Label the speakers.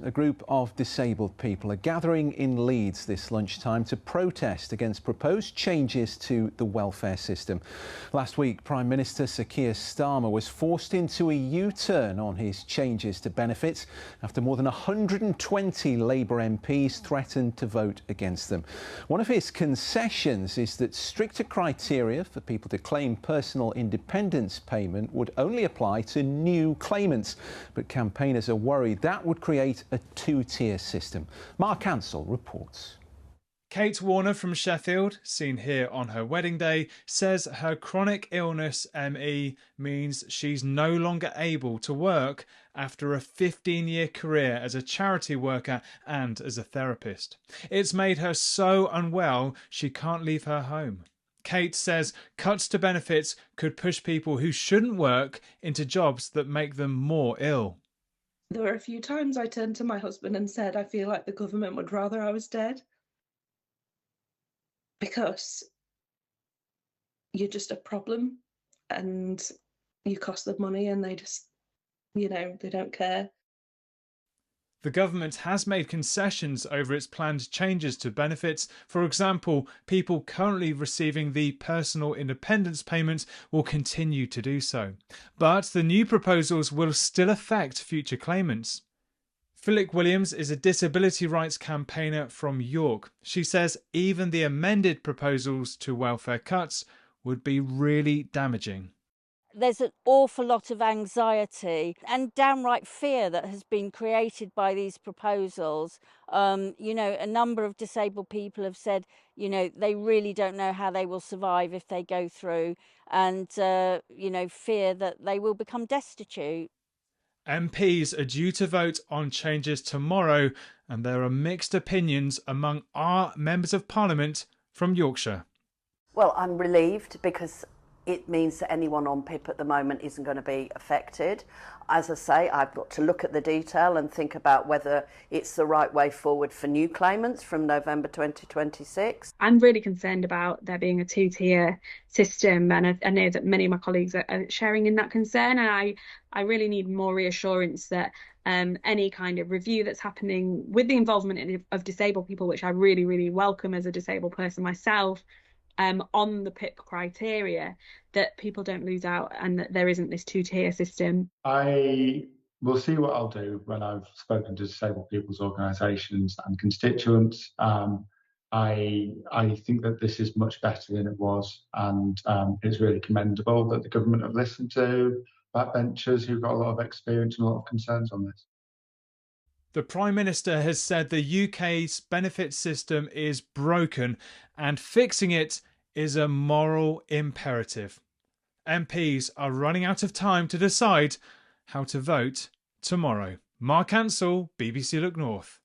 Speaker 1: A group of disabled people are gathering in Leeds this lunchtime to protest against proposed changes to the welfare system. Last week, Prime Minister Sir Keir Starmer was forced into a U-turn on his changes to benefits after more than 120 Labour MPs threatened to vote against them. One of his concessions is that stricter criteria for people to claim personal independence payment would only apply to new claimants, but campaigners are worried that would create a two-tier system. Mark Ansell reports.
Speaker 2: Kate Warner from Sheffield, seen here on her wedding day, says her chronic illness ME means she's no longer able to work after a 15-year career as a charity worker and as a therapist. It's made her so unwell she can't leave her home. Kate says cuts to benefits could push people who shouldn't work into jobs that make them more ill.
Speaker 3: There were a few times I turned to my husband and said, I feel like the government would rather I was dead. Because you're just a problem and you cost them money and they just, they don't care.
Speaker 2: The government has made concessions over its planned changes to benefits. For example, people currently receiving the personal independence payment will continue to do so. But the new proposals will still affect future claimants. Phyllic Williams is a disability rights campaigner from York. She says even the amended proposals to welfare cuts would be really damaging.
Speaker 4: There's an awful lot of anxiety and downright fear that has been created by these proposals. A number of disabled people have said, they really don't know how they will survive if they go through, and, fear that they will become destitute.
Speaker 2: MPs are due to vote on changes tomorrow, and there are mixed opinions among our members of Parliament from Yorkshire.
Speaker 5: Well, I'm relieved because it means that anyone on PIP at the moment isn't going to be affected. As I say, I've got to look at the detail and think about whether it's the right way forward for new claimants from November 2026.
Speaker 6: I'm really concerned about there being a two-tier system, and I know that many of my colleagues are sharing in that concern, and I really need more reassurance that any kind of review that's happening with the involvement of disabled people, which I really, really welcome as a disabled person myself, on the PIP criteria, that people don't lose out and that there isn't this two-tier system.
Speaker 7: I will see what I'll do when I've spoken to disabled people's organisations and constituents. I think that this is much better than it was, and it's really commendable that the government have listened to backbenchers who've got a lot of experience and a lot of concerns on this.
Speaker 2: The Prime Minister has said the UK's benefit system is broken and fixing it is a moral imperative. MPs are running out of time to decide how to vote tomorrow. Mark Ansell, BBC Look North.